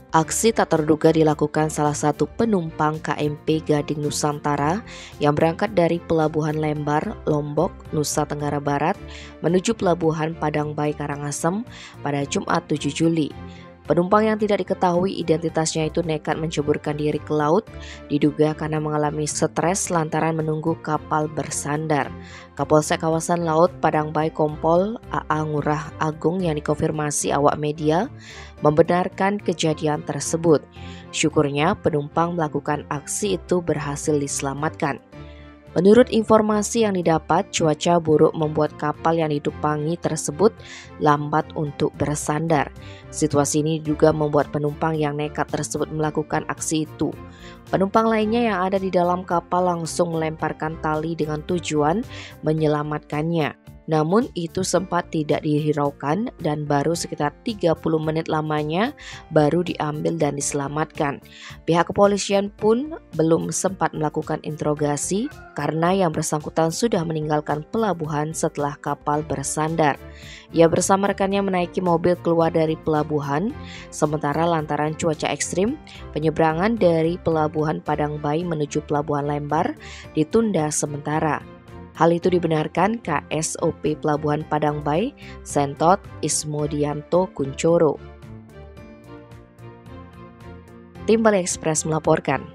Aksi tak terduga dilakukan salah satu penumpang KMP Gading Nusantara yang berangkat dari Pelabuhan Lembar, Lombok, Nusa Tenggara Barat menuju Pelabuhan Padangbai Karangasem pada Jumat 7 Juli. Penumpang yang tidak diketahui identitasnya itu nekat menceburkan diri ke laut, diduga karena mengalami stres lantaran menunggu kapal bersandar. Kapolsek kawasan laut Padangbai Kompol AA Ngurah Agung yang dikonfirmasi awak media membenarkan kejadian tersebut. Syukurnya penumpang melakukan aksi itu berhasil diselamatkan. Menurut informasi yang didapat, cuaca buruk membuat kapal yang ditumpangi tersebut lambat untuk bersandar. Situasi ini juga membuat penumpang yang nekat tersebut melakukan aksi itu. Penumpang lainnya yang ada di dalam kapal langsung melemparkan tali dengan tujuan menyelamatkannya. Namun itu sempat tidak dihiraukan dan baru sekitar 30 menit lamanya baru diambil dan diselamatkan. Pihak kepolisian pun belum sempat melakukan interogasi karena yang bersangkutan sudah meninggalkan pelabuhan setelah kapal bersandar. Ia bersama rekannya menaiki mobil keluar dari pelabuhan, sementara lantaran cuaca ekstrim, penyeberangan dari Pelabuhan Padangbai menuju Pelabuhan Lembar ditunda sementara. Hal itu dibenarkan KSOP Pelabuhan Padangbai, Sentot Ismodianto Kuncoro. Tim Bali Express melaporkan.